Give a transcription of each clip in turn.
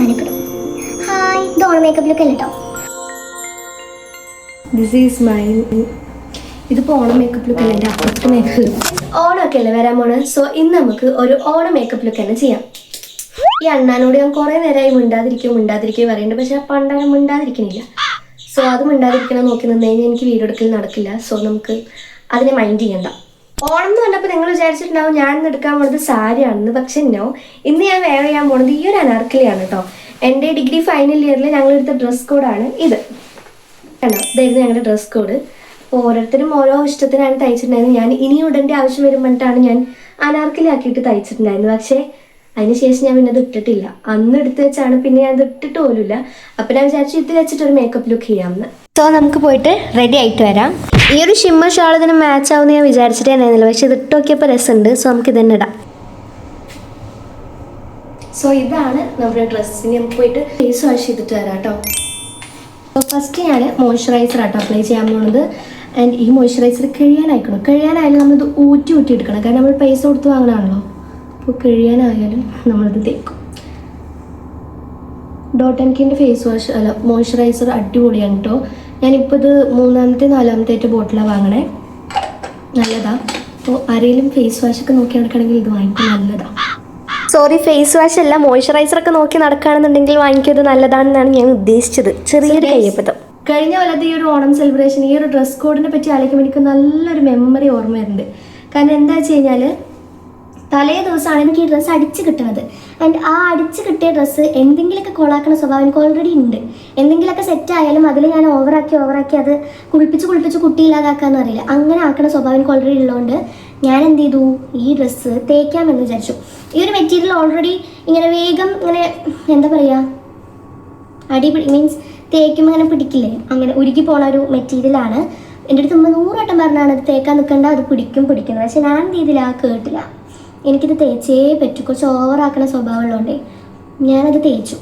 ഞാനിപ്പോൾ ഹായ് ഇത് Onam makeup look അല്ലേ കേട്ടോ. ദിസ് ഈസ് മൈ ഇതിപ്പോൾ ഓണം മേക്കപ്പ് ലുക്ക് അല്ല, എൻ്റെ അപ്പുറത്തെ മേക്കപ്പ് ലുക്ക്. ഓണമൊക്കെ അല്ലേ വരാൻ പോണ്. സോ ഇന്ന് നമുക്ക് ഒരു ഓണം മേക്കപ്പ് ലുക്ക് തന്നെ ചെയ്യാം. ഈ അണ്ണാനോട് ഞാൻ കുറേ നേരമായി മിണ്ടാതിരിക്കും പറയുന്നുണ്ട്, പക്ഷെ അപ്പം അണ്ണാൻ മിണ്ടാതിരിക്കണില്ല. സോ അത് മിണ്ടാതിരിക്കണം നോക്കി നിന്ന് കഴിഞ്ഞാൽ എനിക്ക് വീഡിയോ എടുക്കൽ നടക്കില്ല. സോ നമുക്ക് അതിനെ മൈൻഡ് ചെയ്യണ്ട. ഓണം എന്ന് പറഞ്ഞപ്പോൾ നിങ്ങൾ വിചാരിച്ചിട്ടുണ്ടാവും ഞാൻ ഇന്ന് എടുക്കാൻ പോകുന്നത് സാരിയാണെന്ന്. പക്ഷെ നോ, ഇന്ന് ഞാൻ വെയർ ചെയ്യാൻ പോകുന്നത് ഈ ഒരു അനാർക്കലിയാണ് കേട്ടോ. എൻ്റെ ഡിഗ്രി ഫൈനൽ ഇയറിൽ ഞങ്ങളെടുത്ത ഡ്രസ് കോഡാണ് ഇത് കണ്ടോ. ഇതായിരുന്നു ഞങ്ങളുടെ ഡ്രസ് കോഡ്. അപ്പോൾ ഓരോരുത്തരും ഓരോ ഇഷ്ടത്തിനാണ് തയ്ച്ചിട്ടുണ്ടായിരുന്നത്. ഞാൻ ഇനി ഉടൻ്റെ ആവശ്യം വരുമ്പോഴാണ് ഞാൻ അനാർക്കലി ആക്കിയിട്ട് തയ്ച്ചിട്ടുണ്ടായിരുന്നത്. പക്ഷേ അതിനുശേഷം ഞാൻ പിന്നെ അത് ഇട്ടിട്ടില്ല. അന്ന് എടുത്ത് വെച്ചാണ് പിന്നെ ഞാൻ അത് ഇട്ടിട്ട് പോലുമില്ല. അപ്പം ഞാൻ വിചാരിച്ചു ഇത് വെച്ചിട്ടൊരു മേക്കപ്പ് ലുക്ക് ചെയ്യാമെന്ന്. സോ നമുക്ക് പോയിട്ട് റെഡി ആയിട്ട് വരാം. ഈ ഒരു ഷിമ്മർ ഷാൾ ഇതിന് മാച്ച് ആവുമെന്ന് ഞാൻ വിചാരിച്ചിട്ടേ ഉണ്ടായിരുന്നില്ല, പക്ഷെ ഇത് ഇട്ട് നോക്കിയപ്പോൾ രസമുണ്ട്. സോ നമുക്ക് ഇതന്നെ ഇടാം. സോ ഇതാണ് നമ്മുടെ ഡ്രസ്സിന്. നമുക്ക് പോയിട്ട് ഫേസ് വാഷ് ചെയ്തിട്ട് വരാം കേട്ടോ. അപ്പോൾ ഫസ്റ്റ് ഞാൻ മോയ്സ്ചറൈസർ ആട്ടോ അപ്ലൈ ചെയ്യാൻ പോകുന്നത്. ആൻഡ് ഈ മോയ്സ്ചറൈസർ കഴിയാനായാലും നമ്മളിത് ഊറ്റി എടുക്കണം. കാരണം നമ്മൾ പൈസ കൊടുത്ത് വാങ്ങണമാണല്ലോ. അപ്പോൾ കഴിയാനായാലും നമ്മളിത് തേക്കും. ഡോട്ട് ആൻഡ് കീൻ്റെ ഫേസ് വാഷ് അല്ല മോയ്സ്ചറൈസർ അടിപൊളിയാണ് കേട്ടോ. ഞാനിപ്പോൾ ഇത് 3-ാമത്തെ 4-ാമത്തെ ബോട്ടിലാണ് വാങ്ങണേ. നല്ലതാണ്. അപ്പോൾ ആരെങ്കിലും ഫേസ് വാഷൊക്കെ നോക്കി നടക്കണമെങ്കിൽ ഇത് വാങ്ങിക്കും, നല്ലതാണ്. സോറി, ഫേസ് വാഷ് അല്ല, മോയ്സ്ചറൈസറൊക്കെ നോക്കി നടക്കുകയാണെന്നുണ്ടെങ്കിൽ വാങ്ങിക്കുന്നത് നല്ലതാണെന്നാണ് ഞാൻ ഉദ്ദേശിച്ചത്. ചെറിയൊരു കയ്യപ്പത്തം. കഴിഞ്ഞ കൊല്ലത്തെ ഈ ഒരു ഓണം സെലിബ്രേഷൻ ഈ ഒരു ഡ്രസ് കോഡിനെ പറ്റി ആലോചിക്കുമ്പോൾ എനിക്ക് നല്ലൊരു മെമ്മറി ഓർമ്മ വരുന്നുണ്ട്. കാരണം എന്താ വെച്ച് കഴിഞ്ഞാൽ തലേ ദിവസമാണ് എനിക്ക് ഈ ഡ്രസ്സ് അടിച്ച് കിട്ടുന്നത്. ആൻഡ് ആ അടിച്ച് കിട്ടിയ ഡ്രസ്സ് എന്തെങ്കിലുമൊക്കെ കൊളാക്കുന്ന സ്വഭാവം എനിക്ക് ഓൾറെഡി ഉണ്ട്. എന്തെങ്കിലുമൊക്കെ സെറ്റായാലും അതിൽ ഞാൻ ഓവറാക്കി അത് കുളിപ്പിച്ച് കുട്ടിയില്ലാതാക്കാന്ന് അറിയില്ല, അങ്ങനെ ആക്കുന്ന സ്വഭാവം എനിക്ക് ഓൾറെഡി ഉള്ളതുകൊണ്ട് ഞാൻ എന്ത് ചെയ്തു, ഈ ഡ്രസ്സ് തേക്കാമെന്ന് വിചാരിച്ചു. ഈ ഒരു മെറ്റീരിയൽ ഓൾറെഡി ഇങ്ങനെ വേഗം ഇങ്ങനെ എന്താ പറയുക, മീൻസ് തേക്കുമ്പോൾ അങ്ങനെ പിടിക്കില്ലേ, അങ്ങനെ ഉരുക്കി പോണ ഒരു മെറ്റീരിയലാണ്. എൻ്റെ അടുത്ത് 100 വട്ടം പറഞ്ഞാണ് അത് തേക്കാൻ നിൽക്കേണ്ട, അത് പിടിക്കുന്നത്. പക്ഷെ ഞാൻ എന്ത് ചെയ്തില്ല, കേട്ടില്ല. എനിക്കിത് തേച്ചേ പറ്റൂ. കുറച്ച് ഓവറാക്കുന്ന സ്വഭാവമുള്ളതുകൊണ്ടേ ഞാനത് തേച്ചു.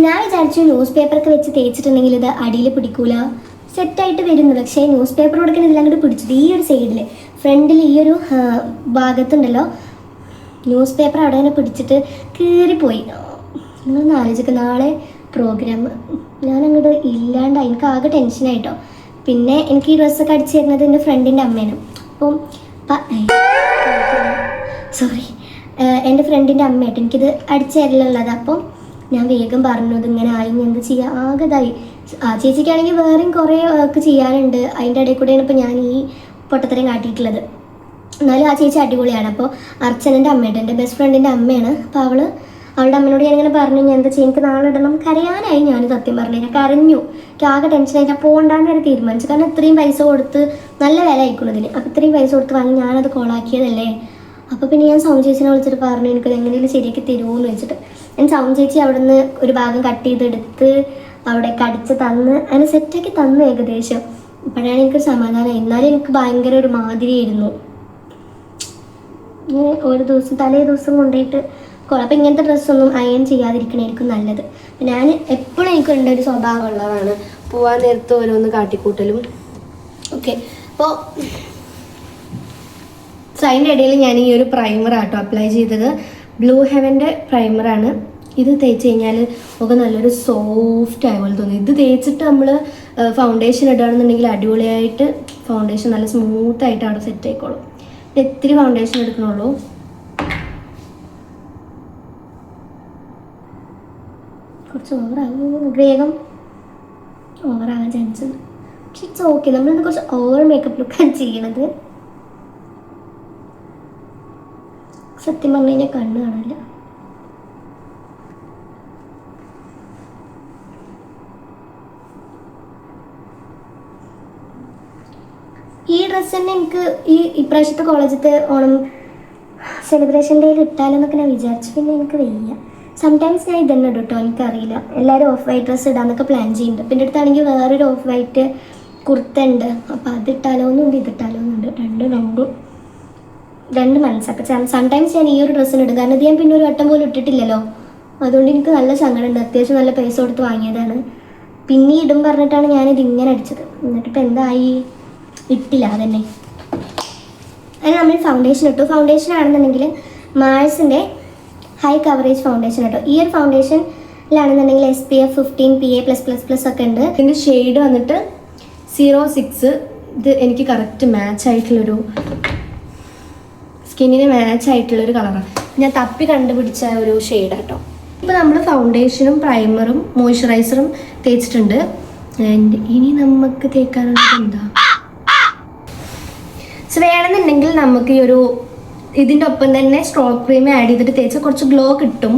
ഞാൻ വിചാരിച്ചു ന്യൂസ് പേപ്പറൊക്കെ വെച്ച് തേച്ചിട്ടുണ്ടെങ്കിൽ ഇത് അടിയിൽ പിടിക്കൂല, സെറ്റായിട്ട് വരുന്നു. പക്ഷേ ന്യൂസ് പേപ്പർ കൊടുക്കാൻ ഇതെല്ലാം കൂടി പിടിച്ചത് ഈ ഒരു സൈഡിൽ ഫ്രണ്ടിൽ ഈ ഒരു ഭാഗത്തുണ്ടല്ലോ ന്യൂസ് പേപ്പർ അവിടെ തന്നെ പിടിച്ചിട്ട് കീറിപ്പോയി. നിങ്ങളൊന്ന് ആലോചിക്കുക, നാളെ പ്രോഗ്രാം ഞാനങ്ങോട്ട് ഇല്ലാണ്ടായി. എനിക്ക് ആകെ ടെൻഷനായിട്ടോ. പിന്നെ എനിക്ക് ഈ ഡ്രസ്സൊക്കെ അടിച്ചു തരുന്നത് എൻ്റെ ഫ്രണ്ടിൻ്റെ അമ്മയാണ്. അപ്പം എൻ്റെ ഫ്രണ്ടിൻ്റെ അമ്മയായിട്ട് എനിക്കിത് അടിച്ചു തരലുള്ളത്. അപ്പം ഞാൻ വേഗം പറഞ്ഞു ഇതിങ്ങനെ ആയി, എന്ത് ചെയ്യുക, ആകെതായി. ആ ചേച്ചിക്കാണെങ്കിൽ വേറെയും കുറേ വർക്ക് ചെയ്യാനുണ്ട്. അതിൻ്റെ ഇടയിൽ കൂടെയാണ് ഇപ്പോൾ ഞാൻ ഈ പൊട്ടത്തരം കാട്ടിയിട്ടുള്ളത്. എന്നാലും ആ ചേച്ചി അടിപൊളിയാണ്. അപ്പോൾ അർച്ചനൻ്റെ അമ്മയായിട്ട് എൻ്റെ ബെസ്റ്റ് ഫ്രണ്ടിൻ്റെ അമ്മയാണ്. അപ്പോൾ അവളുടെ അമ്മയോട് ഞാനിങ്ങനെ പറഞ്ഞു ഞാൻ എന്താ ചെയ്യുക, എനിക്ക് നാളെ ഇടണം. കരയാനായി ഞാൻ സത്യം പറഞ്ഞു. ഞാൻ കരഞ്ഞു. എനിക്ക് ആകെ ടെൻഷനായി. ഞാൻ പോകണ്ടാന്ന് വരെ തീരുമാനിച്ചു. കാരണം ഇത്രയും പൈസ കൊടുത്ത് നല്ല വില ആയിക്കുന്നതിന്. അപ്പോൾ ഇത്രയും പൈസ കൊടുത്ത് വാങ്ങി ഞാനത് കോളാക്കിയതല്ലേ. അപ്പോൾ പിന്നെ ഞാൻ സൗണ്ട് ചേച്ചിനെ വിളിച്ചിട്ട് പറഞ്ഞു എനിക്കത് എങ്ങനെയും ശരിയാക്കി തരുമോ എന്ന് വെച്ചിട്ട്. ഞാൻ സൗണ്ട് ചേച്ചി അവിടെ നിന്ന് ഒരു ഭാഗം കട്ട് ചെയ്തെടുത്ത് അവിടെ കടിച്ച് തന്ന് അങ്ങനെ സെറ്റാക്കി തന്നു ഏകദേശം. അപ്പോഴാണ് എനിക്കൊരു സമാധാനം. എന്നാലും എനിക്ക് ഭയങ്കര ഒരു മാതിരിയായിരുന്നു. ഇങ്ങനെ ഒരു ദിവസം തലേ ദിവസം കൊണ്ടുപോയിട്ട് അപ്പോൾ ഇങ്ങനത്തെ ഡ്രസ്സൊന്നും അയൺ ചെയ്യാതിരിക്കണമായിരിക്കും നല്ലത്. ഞാൻ എപ്പോഴും എനിക്കുണ്ട് ഒരു സ്വഭാവം ഉള്ളതാണ്, പോവാൻ നേരത്ത് ഓരോന്ന് കാട്ടിക്കൂട്ടലും. ഓക്കെ, അപ്പോൾ അതിൻ്റെ ഇടയിൽ ഞാൻ ഈ ഒരു പ്രൈമർ ആട്ടോ അപ്ലൈ ചെയ്തത്. ബ്ലൂ ഹെവൻ്റെ പ്രൈമറാണ്. ഇത് തേച്ച് കഴിഞ്ഞാൽ ഒക്കെ നല്ലൊരു സോഫ്റ്റ് ആയ പോലെ തോന്നി. ഇത് തേച്ചിട്ട് നമ്മൾ ഫൗണ്ടേഷൻ ഇടുകയാണെന്നുണ്ടെങ്കിൽ അടിപൊളിയായിട്ട് ഫൗണ്ടേഷൻ നല്ല സ്മൂത്തായിട്ട് അവിടെ സെറ്റ് ആയിക്കോളും. ഇത്തിരി ഫൗണ്ടേഷൻ എടുക്കണുള്ളൂ. കുറച്ച് വേഗം ഓവറാകാൻ ചാൻസ് ഉണ്ട്. പക്ഷെ ഇറ്റ്സ് ഓക്കെ. നമ്മളിന്ന് കുറച്ച് ഓവർ മേക്കപ്പ് ലുക്കാണ് ചെയ്യണത്. സത്യം പറഞ്ഞു കഴിഞ്ഞാൽ കണ്ണ് കാണില്ല. ഈ ഡ്രസ്സ് തന്നെ എനിക്ക് ഇപ്രാവശ്യത്തെ കോളേജത്തെ ഓണം സെലിബ്രേഷൻ ഡേയിൽ ഇട്ടാലെന്നൊക്കെ ഞാൻ വിചാരിച്ചു. പിന്നെ എനിക്ക് വയ്യ. സംടൈംസ് ഞാൻ ഇതന്നെ ഇടും കേട്ടോ, എനിക്കറിയില്ല. എല്ലാവരും ഓഫ് വൈറ്റ് ഡ്രസ്സ് ഇടാന്നൊക്കെ പ്ലാൻ ചെയ്യുന്നുണ്ട്. പിന്നെ അടുത്താണെങ്കിൽ വേറൊരു ഓഫ് വൈറ്റ് കുർത്ത ഉണ്ട്. അപ്പോൾ അതിട്ടാലോ എന്നുണ്ട് ഇതിട്ടാലോ എന്നുണ്ട്. രണ്ട് മനസ്സൊക്കെ. സംടൈംസ് ഞാൻ ഈ ഒരു ഡ്രസ്സിന് ഇടും. കാരണം ഇത് ഞാൻ പിന്നെ ഒരു വട്ടം പോലും ഇട്ടിട്ടില്ലല്ലോ. അതുകൊണ്ട് എനിക്ക് നല്ല സങ്കടമുണ്ട്. അത്യാവശ്യം നല്ല പൈസ കൊടുത്ത് വാങ്ങിയതാണ്. പിന്നെ ഇടും പറഞ്ഞിട്ടാണ് ഞാനിത് ഇങ്ങനെ അടിച്ചത്. എന്നിട്ടിപ്പോൾ എന്തായി, ഇട്ടില്ല. അതന്നെ അതിന് നമ്മൾ ഫൗണ്ടേഷൻ ഇട്ടു. ഫൗണ്ടേഷൻ ആണെന്നുണ്ടെങ്കിൽ മാഴ്സിൻ്റെ ഹൈ കവറേജ് ഫൗണ്ടേഷൻ കേട്ടോ. ഈ ഒരു ഫൗണ്ടേഷൻ ലാണെന്നുണ്ടെങ്കിൽ SPF 15 PA+++ ഒക്കെ ഉണ്ട്. ഇതിൻ്റെ ഷെയ്ഡ് വന്നിട്ട് 06. ഇത് എനിക്ക് കറക്റ്റ് മാച്ച് ആയിട്ടുള്ളൊരു സ്കിന്നിന് മാച്ച് ആയിട്ടുള്ളൊരു കളറാണ്. ഞാൻ തപ്പി കണ്ടുപിടിച്ച ഒരു ഷെയ്ഡ് കേട്ടോ. ഇപ്പോൾ നമ്മൾ ഫൗണ്ടേഷനും പ്രൈമറും മോയ്സ്ചറൈസറും തേച്ചിട്ടുണ്ട്. ആൻഡ് ഇനി നമുക്ക് തേക്കാനുള്ളത് എന്താ? സോ വേണമെന്നുണ്ടെങ്കിൽ നമുക്ക് ഈ ഒരു ഇതിൻ്റെ ഒപ്പം തന്നെ സ്ട്രോക്ക് ക്രീം ആഡ് ചെയ്തിട്ട് തേച്ചാൽ കുറച്ച് ഗ്ലോ കിട്ടും.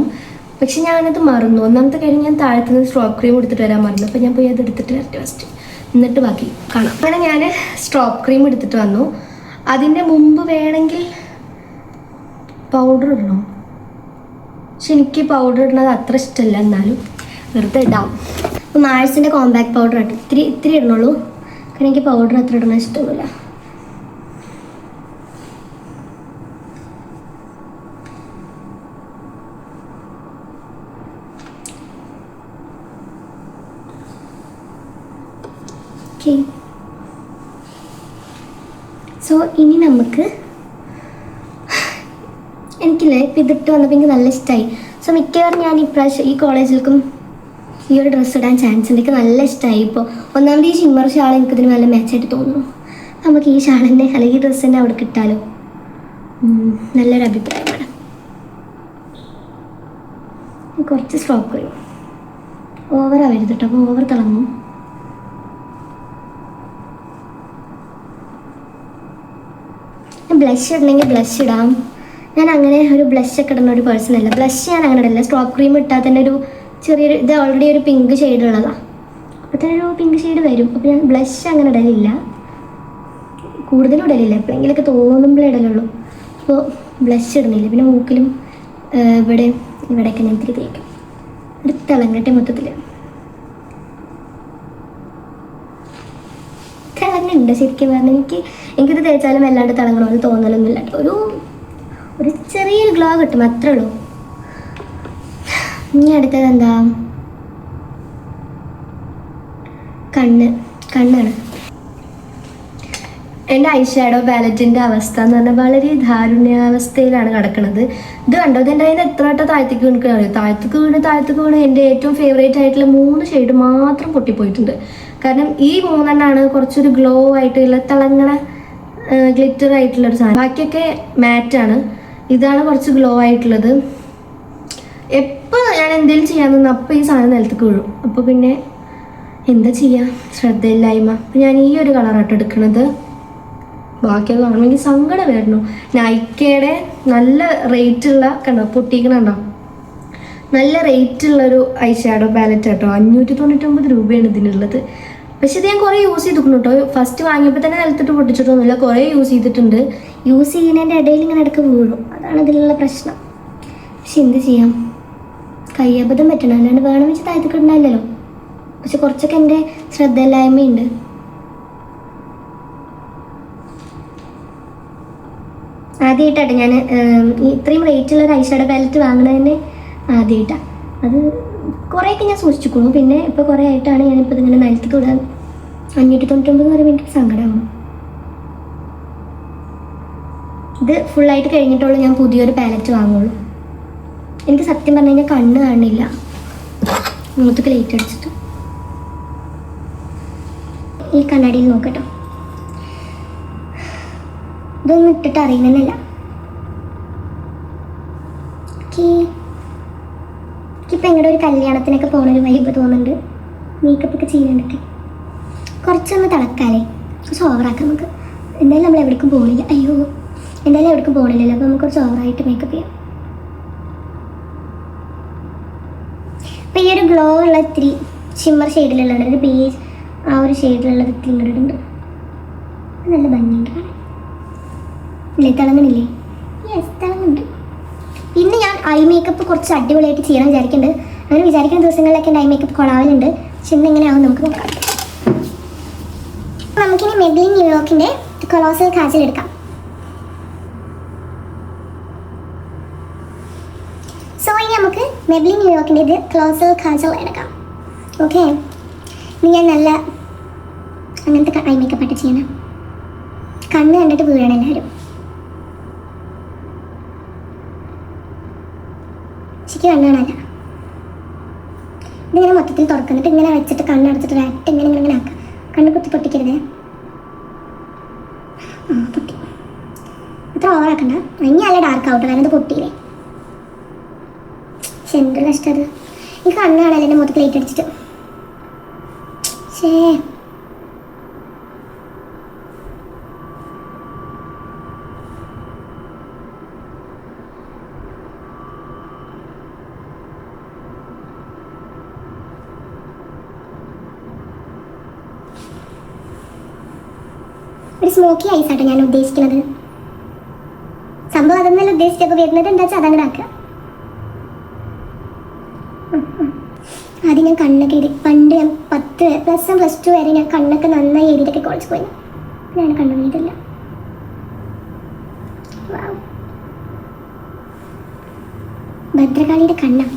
പക്ഷെ ഞാനത് മറന്നു. ഒന്നാമത്തെ കാര്യം ഞാൻ താഴത്തുനിന്ന് സ്ട്രോക്ക് ക്രീം എടുത്തിട്ട് വരാൻ മറന്നു. അപ്പോൾ ഞാൻ പോയി അത് എടുത്തിട്ട് വരട്ടെ ഫസ്റ്റ്, എന്നിട്ട് ബാക്കി കാണാം. അങ്ങനെ ഞാൻ സ്ട്രോക്ക് ക്രീം എടുത്തിട്ട് വന്നു. അതിൻ്റെ മുമ്പ് വേണമെങ്കിൽ പൗഡർ ഇടണോ? പക്ഷെ എനിക്ക് പൗഡർ ഇടുന്നത് അത്ര ഇഷ്ടമല്ല, എന്നാലും വെറുതെ ഇടാം. അപ്പോൾ മാഴ്സിൻ്റെ കോമ്പാക്ട് പൗഡർ ആയിട്ട് ഇത്തിരി ഇടണുള്ളൂ. കാരണം എനിക്ക് പൗഡർ അത്ര ഇടണ ഇഷ്ടമൊന്നുമില്ല. സോ ഇനി നമുക്ക് എനിക്കില്ലേ ഇപ്പം ഇതിട്ട് വന്നപ്പോൾ എനിക്ക് നല്ല ഇഷ്ടമായി. സോ മിക്കവാറും ഞാൻ ഇപ്രാവശ്യം ഈ കോളേജിലേക്കും ഈ ഒരു ഡ്രസ്സ് ഇടാൻ ചാൻസ് ഉണ്ട്. എനിക്ക് നല്ല ഇഷ്ടമായി. ഇപ്പോൾ ഒന്നാമത് ഈ ഷിമ്മർ ഷാൾ എനിക്കിതിന് നല്ല മാച്ചായിട്ട് തോന്നുന്നു. നമുക്ക് ഈ ഷാളിൻ്റെ അല്ലെങ്കിൽ ഈ ഡ്രസ്സ് തന്നെ അവിടെ കിട്ടാലോ. നല്ലൊരു അഭിപ്രായമാണ്. കുറച്ച് സ്ട്രോക്ക് ചെയ്യും. ഓവറാവരുത് കേട്ടോ, അപ്പോൾ ഓവർ തിളങ്ങും. ബ്ലഷ് ഇടണമെങ്കിൽ ബ്ലഷ് ഇടാം. ഞാൻ അങ്ങനെ ഒരു ബ്ലഷ് ഒക്കെ ഇടുന്ന ഒരു പേഴ്സൺ അല്ല. ബ്ലഷ് ഞാൻ അങ്ങനെ ഇടില്ല. സ്ട്രോക്ക് ക്രീം ഇട്ടാൽ തന്നെ ഒരു ചെറിയൊരു ഇത് ഓൾറെഡി ഒരു പിങ്ക് ഷെയ്ഡ് ഉള്ളതാണ്. അപ്പോൾ തന്നെ ഒരു പിങ്ക് ഷെയ്ഡ് വരും. അപ്പോൾ ഞാൻ ബ്ലഷ് അങ്ങനെ ഇടലില്ല, കൂടുതലും ഇടലില്ല. എപ്പോഴെങ്കിലൊക്കെ തോന്നുമ്പോഴേ ഇടലുള്ളൂ. അപ്പോൾ ബ്ലഷ് ഇടുന്നില്ല. പിന്നെ മൂക്കിലും ഇവിടെയൊക്കെ ഞാൻ ഇത്തിരി തേക്കും. ഒരു തിളങ്ങട്ടെ. മൊത്തത്തിൽ തിളങ്ങുന്നുണ്ട് ശരിക്കും പറഞ്ഞാൽ. എനിക്കിത് തേച്ചാലും വല്ലാണ്ട് തിളങ്ങണമെന്ന് തോന്നലൊന്നുമില്ല കേട്ടോ. ഒരു ചെറിയൊരു ഗ്ലോ കിട്ടും, അത്രേ ഉള്ളൂ. ഇനി അടുത്തത് എന്താ? കണ്ണാണ്. എൻ്റെ ഐ ഷാഡോ പാലറ്റിൻ്റെ അവസ്ഥ എന്ന് പറഞ്ഞാൽ വളരെ ദാരുണ്യാവസ്ഥയിലാണ് കിടക്കുന്നത്. ഇത് കണ്ടോ? ഇതെൻ്റെ അതിന് എത്ര വട്ടം താഴത്തേക്ക് വീണിക്കാൻ അറിയാം. താഴത്തേക്ക് വീണ് എൻ്റെ ഏറ്റവും ഫേവറേറ്റ് ആയിട്ടുള്ള 3 ഷെയ്ഡ് മാത്രം പൊട്ടിപ്പോയിട്ടുണ്ട്. കാരണം ഈ 3 കുറച്ചൊരു ഗ്ലോ ആയിട്ടുള്ള തിളങ്ങണ ഗ്ലിറ്റർ ആയിട്ടുള്ളൊരു സാധനം. ബാക്കിയൊക്കെ മാറ്റാണ്. ഇതാണ് കുറച്ച് ഗ്ലോ ആയിട്ടുള്ളത്. എപ്പോൾ ഞാൻ എന്തെങ്കിലും ചെയ്യാൻ നിന്നു അപ്പോൾ ഈ സാധനം നിലത്തേക്ക് വീഴും. അപ്പോൾ പിന്നെ എന്താ ചെയ്യുക, ശ്രദ്ധയില്ലായ്മ. അപ്പം ഞാൻ ഈ ഒരു കളറായിട്ട് എടുക്കുന്നത്. ബാക്കിയൊക്കെ കാണുമെങ്കിൽ സങ്കടം വരുന്നു. നൈക്കയുടെ നല്ല റേറ്റുള്ള കണ്ടോ, പൊട്ടിക്കണുണ്ടോ, നല്ല റേറ്റുള്ളൊരു ഐ ഷാഡോ പാലറ്റ് കേട്ടോ. 599 രൂപയാണ് ഇതിനുള്ളത്. പക്ഷെ ഇത് ഞാൻ കുറേ യൂസ് ചെയ്തിട്ടുണ്ട് കേട്ടോ. ഫസ്റ്റ് വാങ്ങിയപ്പോൾ തന്നെ നിലത്തിട്ട് പൊട്ടിച്ചിട്ടൊന്നുമില്ല, കുറേ യൂസ് ചെയ്തിട്ടുണ്ട്. യൂസ് ചെയ്യുന്നതിൻ്റെ ഇടയിൽ ഇങ്ങനെ ഇടയ്ക്ക് വീഴും, അതാണ് ഇതിലുള്ള പ്രശ്നം. പക്ഷെ എന്ത് ചെയ്യാം, കയ്യബദ്ധം പറ്റണം, അല്ലാണ്ട് വേണം വെച്ച് താഴ്ത്തിക്കിട്ടുണ്ടായില്ലല്ലോ. പക്ഷെ കുറച്ചൊക്കെ എൻ്റെ ശ്രദ്ധയില്ലായ്മയുണ്ട്. ആദ്യമായിട്ടാട്ടെ ഞാൻ ഇത്രയും റേറ്റുള്ള ഒരു ഐ ഷാഡോ പാലറ്റ് വാങ്ങുന്നതിന് ആദ്യമായിട്ടാണ്. അത് കുറേയൊക്കെ ഞാൻ സൂക്ഷിച്ചിരിക്കുന്നു. പിന്നെ ഇപ്പോൾ കുറേ ആയിട്ടാണ് ഞാനിപ്പോൾ ഇതിങ്ങനെ നിലത്തേക്ക് വിടാൻ. 599 എന്ന് പറയുമ്പോൾ എനിക്ക് സങ്കടമാണ്. ഇത് ഫുള്ളായിട്ട് കഴിഞ്ഞിട്ടുള്ളൂ ഞാൻ പുതിയൊരു പാലറ്റ് വാങ്ങുള്ളൂ. എനിക്ക് സത്യം പറഞ്ഞു കഴിഞ്ഞാൽ കണ്ണ് കാണില്ല, മുഖത്തൊക്കെ ലൈറ്റ് അടിച്ചിട്ട്. ഈ കണ്ണാടിയിൽ നോക്കട്ടോ, ഇതൊന്നും ഇട്ടിട്ട് അറിയുന്നില്ല. എനിക്കിപ്പോൾ എങ്ങടെ ഒരു കല്യാണത്തിനൊക്കെ പോകണൊരു വൈബ് തോന്നുന്നുണ്ട്. മേക്കപ്പൊക്കെ ചെയ്യാനൊക്കെ കുറച്ചൊന്ന് തിളക്കാലേ, കുറച്ച് ഓവറാക്കാം നമുക്ക്. എന്തായാലും നമ്മൾ എവിടേക്കും പോകണില്ല. എന്തായാലും എവിടേക്കും പോകണില്ലല്ലോ, അപ്പോൾ നമുക്ക് കുറച്ച് ഓവറായിട്ട് മേക്കപ്പ് ചെയ്യാം. അപ്പോൾ ഈ ഒരു ഗ്ലോ ഉള്ള ഇത്തിരി ഷിമ്മർ ഷെയ്ഡിലുള്ളത്, ഒരു ബേസ് ആ ഒരു ഷെയ്ഡിലുള്ളത് ഇത്തിരി ഇങ്ങോട്ടുണ്ട്. നല്ല ഭംഗിയുണ്ട് കാണാൻ. ഇല്ലേ, തിളങ്ങണില്ലേ? യെസ്, തിളങ്ങുന്നുണ്ട്. പിന്നെ ഞാൻ ഐ മേക്കപ്പ് കുറച്ച് അടിപൊളിയായിട്ട് ചെയ്യണം വിചാരിക്കുന്നുണ്ട്. അങ്ങനെ വിചാരിക്കുന്ന ദിവസങ്ങളിലൊക്കെ എൻ്റെ ഐ മേക്കപ്പ് കൊളാവലുണ്ട്. പക്ഷെ ഇന്ന് എങ്ങനെയാവും നമുക്ക് നോക്കാം. നമുക്കിനി മെബ്ലിൻ ന്യൂയോർക്കിൻ്റെ കൊളോസൽ കാജൽ എടുക്കാം. സോ ഇനി നമുക്ക് മെബ്ലിൻ ന്യൂയോർക്കിൻ്റെ ഇത് കൊളോസൽ കാജൽ എടുക്കാം. ഓക്കെ, ഇനി ഞാൻ നല്ല അങ്ങനത്തെ ഐ മേക്കപ്പ് ആയിട്ട് ചെയ്യണം. കണ്ണ് കണ്ടിട്ട് വീഴണം എല്ലാവരും. ശരിക്കും കണ്ണാണല്ല, ഇതിങ്ങനെ മൊത്തത്തിൽ തുറക്കുന്നിട്ട് ഇങ്ങനെ വെച്ചിട്ട് കണ്ണടച്ചിട്ട് ഒരൊറ്റ ഇങ്ങനെ ഇങ്ങനെ ഇങ്ങനെ ആക്കുക. കണ്ണ് കുത്തി പൊട്ടിക്കരുതേ. പൊട്ടി. അത്ര ഓവറാക്കണ്ട. ഇനി നല്ല ഡാർക്ക് ആവട്ടെ, കാരണം ഇത് പൊട്ടിയില്ലേ. പക്ഷെ എന്തൊരു കഷ്ടം അത്. എനിക്ക് കണ്ണ് കാണാല്ലേ എൻ്റെ മൊത്തത്തിൽ ലൈറ്റ് അടിച്ചിട്ട്. ശേ ഒരു സ്മോക്കി ഐസ് ആട്ടോ ഞാൻ ഉദ്ദേശിക്കുന്നത്. സംഭവം അതൊന്നല്ല ഉദ്ദേശിച്ചപ്പോൾ വരുന്നത് എന്താ വെച്ചാൽ അതങ്ങടെ ആക്കുക. ആദ്യം ഞാൻ കണ്ണൊക്കെ എഴുതി. പണ്ട് ഞാൻ 10 +1 +2 വരെ ഞാൻ കണ്ണൊക്കെ നന്നായി എഴുതിയിട്ടൊക്കെ കോളേജ് പോയി. ഞാൻ കണ്ണു എഴുതില്ല. ഭദ്രകാളിയുടെ കണ്ണാണ്.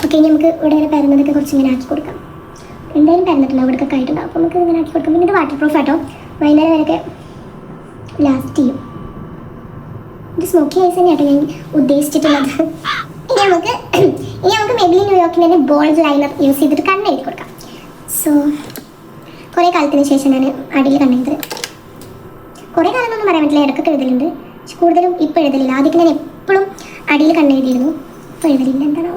ഓക്കെ, ഇനി നമുക്ക് ഇവിടെ ഇങ്ങനെ പരന്നതൊക്കെ കുറച്ച് ഇങ്ങനെ ആക്കി കൊടുക്കാം. എന്തായാലും പരന്നിട്ടുണ്ടാവും, ഇവിടെയൊക്കെ ആയിട്ടുണ്ടാവും. അപ്പോൾ നമുക്ക് ഇങ്ങനെ ആക്കി കൊടുക്കാം. പിന്നെ ഇത് വാട്ടർ പ്രൂഫ് ആട്ടോ, വൈകുന്നേരം വരെയൊക്കെ ലാസ്റ്റ് ചെയ്യും. ഇത് സ്മോക്കി ഐസ് തന്നെയാട്ടോ ഞാൻ ഉദ്ദേശിച്ചിട്ടുള്ളത്. ഇനി നമുക്ക് മെബിലി ന്യൂയോർക്കിൻ്റെ തന്നെ ബോൾഡ് ലൈനർ യൂസ് ചെയ്തിട്ട് കണ്ണെഴുതി കൊടുക്കാം. സോ കുറേ കാലത്തിന് ശേഷം ഞാൻ അടിയിൽ കണ്ണെഴുതി. കുറേ കാലം എന്നൊന്നും പറയാൻ പറ്റില്ല, ഇടയ്ക്കൊക്കെ എഴുതലുണ്ട്. പക്ഷെ കൂടുതലും ഇപ്പോൾ എഴുതലില്ല. ആദ്യമൊക്കെ ഞാൻ എപ്പോഴും അടിയിൽ കണ്ണെഴുതിയിരുന്നു, ഇപ്പോൾ എഴുതലില്ല. എന്താണോ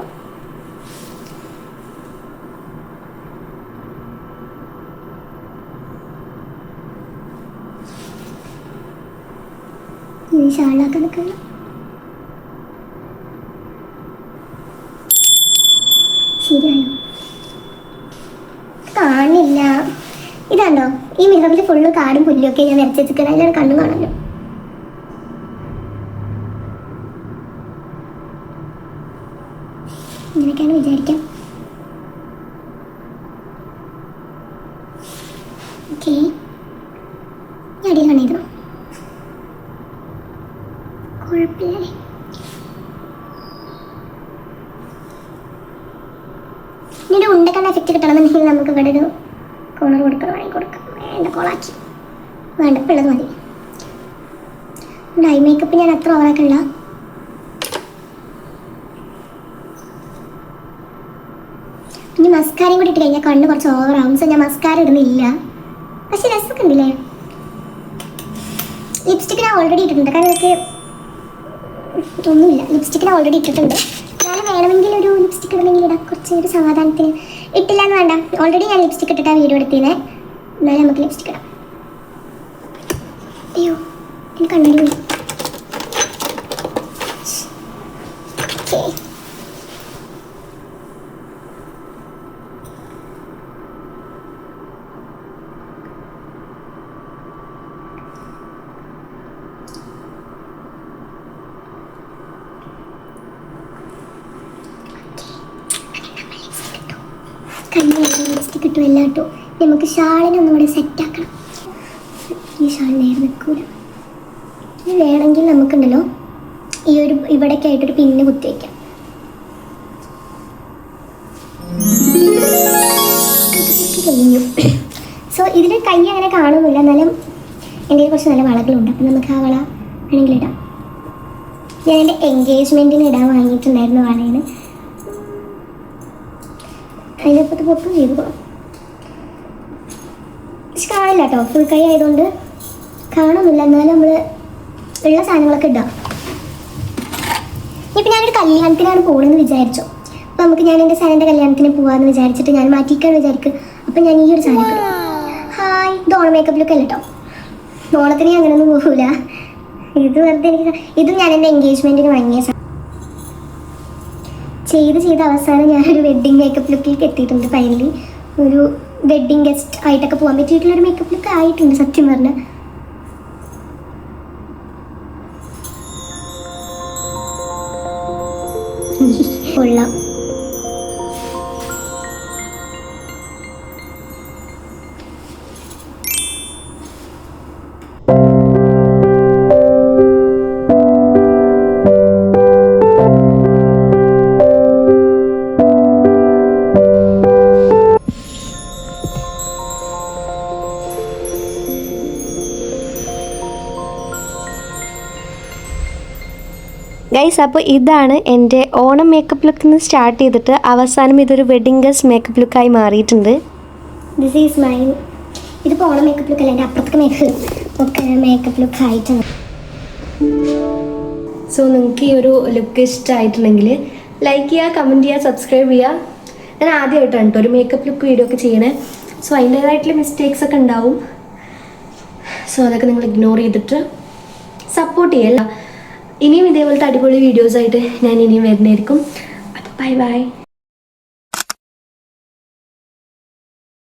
ഷാളാക്കാൻ നിൽക്കണം. ശരിയായോ? കാണില്ല. ഇതാണ്ടോ ഈ മിററിൽ ഫുള്ള് കാടും പുല്ലൊക്കെ ഞാൻ വരച്ച് വെച്ചിട്ട് അതിലാണ് കണ്ണും കാണല്ലോ. ഇങ്ങനെയൊക്കെയാണ് വിചാരിക്കാം. ഓക്കെ, ഞാൻ അടിയിൽ കണ്ണെഴുതണം. കുഴപ്പമില്ലേ? ഇനി ഒരു ഉണ്ടക്കണ്ണ എഫക്റ്റ് കിട്ടണമെന്നുണ്ടെങ്കിൽ നമുക്ക് ഇവിടെ ഒരു കോണർ വാങ്ങി കൊടുക്കാം. വേണ്ട, കോളാക്കി വേണ്ട, ഇപ്പം ഉള്ളത് മതി. ഐ മേക്കപ്പ് ഞാൻ അത്ര ഓവറാക്കണില്ല. ഇനി മസ്കാരയും കൂടി ഇട്ട് കഴിഞ്ഞാൽ കണ്ണ് കുറച്ച് ഓവറാവും. സോ ഞാൻ മസ്കാര ഇടുന്നില്ല. പക്ഷെ രസമൊക്കെ ഉണ്ടല്ലേ. ലിപ്സ്റ്റിക്ക് ഞാൻ ഓൾറെഡി ഇട്ടിട്ടുണ്ട്, കാരണം എനിക്ക് ഒന്നുമില്ല. ലിപ്സ്റ്റിക്ക് ഞാൻ ഓൾറെഡി ഇട്ടിട്ടുണ്ട്. ഞാൻ വേണമെങ്കിൽ ഒരു ലിപ്സ്റ്റിക്ക് ഇടണമെങ്കിൽ ഇടാം, കുറച്ച് ഒരു സമാധാനത്തിന്. ഇട്ടില്ല എന്ന് വേണ്ട, ഓൾറെഡി ഞാൻ ലിപ്സ്റ്റിക്ക് ഇട്ടിട്ടാണ് വീഡിയോ എടുത്തിരുന്നത്. എന്നാലും നമുക്ക് ലിപ്സ്റ്റിക്ക് ഇടാം. അയ്യോ, എനിക്ക് കണ്ണടി പോയി. കണ്ണിൽ ലിപ്സ്റ്റിക്ക് ഇട്ടു എല്ലാം ഇട്ടു. നമുക്ക് ഷാളിനൊന്നും കൂടെ സെറ്റാക്കണം. ഈ ഷാൾ നേരെ നിൽക്കൂല. ഇനി വേണമെങ്കിൽ നമുക്കുണ്ടല്ലോ ഈ ഒരു ഇവിടേക്ക് ആയിട്ടൊരു പിന്ന് കുത്തി വയ്ക്കാം. കഴിഞ്ഞു. സോ ഇതിൽ കൈ അങ്ങനെ കാണുന്നില്ല, എന്നാലും എൻ്റെ കുറച്ച് നല്ല വളകളുണ്ട്. അപ്പം നമുക്ക് ആ വള വേണമെങ്കിൽ ഇടാം. ഞാൻ എൻ്റെ എൻഗേജ്മെൻറ്റിന് ഇടാൻ വാങ്ങിയിട്ടുണ്ടായിരുന്നു വളയിൽ. അതിനകത്ത് പൊട്ടും ചെയ്തു പോകാം. പക്ഷെ കാണില്ല കേട്ടോ, ഫുൾ കൈ ആയതുകൊണ്ട് കാണുന്നില്ല. എന്നാലും നമ്മൾ ഉള്ള സാധനങ്ങളൊക്കെ ഇടാം. ഇപ്പം ഞാനൊരു കല്യാണത്തിനാണ് പോകണമെന്ന് വിചാരിച്ചോ. അപ്പോൾ നമുക്ക് ഞാൻ എൻ്റെ സാധനൻ്റെ കല്യാണത്തിന് പോകാമെന്ന് വിചാരിച്ചിട്ട് ഞാൻ മാറ്റിക്കാൻ വിചാരിക്കും. അപ്പം ഞാൻ ഈ ഒരു സാധനം ഇടും. ഹായ്, ഇത് ഓണം മേക്കപ്പ് ലുക്ക് അല്ല കേട്ടോ. ഓണത്തിന് ഞാൻ അങ്ങനെയൊന്നും പോകില്ല. ഇത് വെറുതെ എനിക്ക് ഇതും ഞാൻ എൻ്റെ എൻഗേജ്മെൻറ്റിന് വാങ്ങിയ ചെയ്ത് അവസാനം ഞാനൊരു വെഡ്ഡിങ് മേക്കപ്പ് ലുക്കിലേക്ക് എത്തിയിട്ടുണ്ട്. ഫൈനലി ഒരു വെഡ്ഡിങ് ഗസ്റ്റ് ആയിട്ടൊക്കെ പോകാൻ പറ്റിയിട്ടുള്ളൊരു മേക്കപ്പ് ലുക്ക് ആയിട്ടുണ്ട് സത്യം പറഞ്ഞാൽ. കൊള്ളാം. ഗൈസ്, അപ്പോൾ ഇതാണ് എൻ്റെ ഓണം മേക്കപ്പ് ലുക്കിൽ നിന്ന് സ്റ്റാർട്ട് ചെയ്തിട്ട് അവസാനം ഇതൊരു വെഡിങ് ഗസ്റ്റ് മേക്കപ്പ് ലുക്കായി മാറിയിട്ടുണ്ട്. This is mine. ഇതിപ്പോൾ ഓണം മേക്കപ്പ് ലുക്ക് അല്ല, എൻ്റെ അപ്പുറത്തേക്ക് മേക്കപ്പ് ലുക്ക് ആയിട്ടാണ്. സോ നിങ്ങൾക്ക് ഈ ഒരു ലുക്ക് ഇഷ്ടമായിട്ടുണ്ടെങ്കിൽ ലൈക്ക് ചെയ്യുക, കമൻറ്റ് ചെയ്യുക, സബ്സ്ക്രൈബ് ചെയ്യുക. ഞാൻ ആദ്യമായിട്ടാണ് കേട്ടോ ഒരു മേക്കപ്പ് ലുക്ക് വീഡിയോ ഒക്കെ ചെയ്യണേ. സോ അതിൻ്റേതായിട്ടുള്ള മിസ്റ്റേക്സ് ഒക്കെ ഉണ്ടാവും. സോ അതൊക്കെ നിങ്ങൾ ഇഗ്നോർ ചെയ്തിട്ട് സപ്പോർട്ട് ചെയ്യല്ല. ഇനിയും ഇതേപോലത്തെ അടിപൊളി വീഡിയോസായിട്ട് ഞാൻ ഇനിയും വരുന്നതായിരിക്കും. അപ്പോൾ ബൈ ബൈ.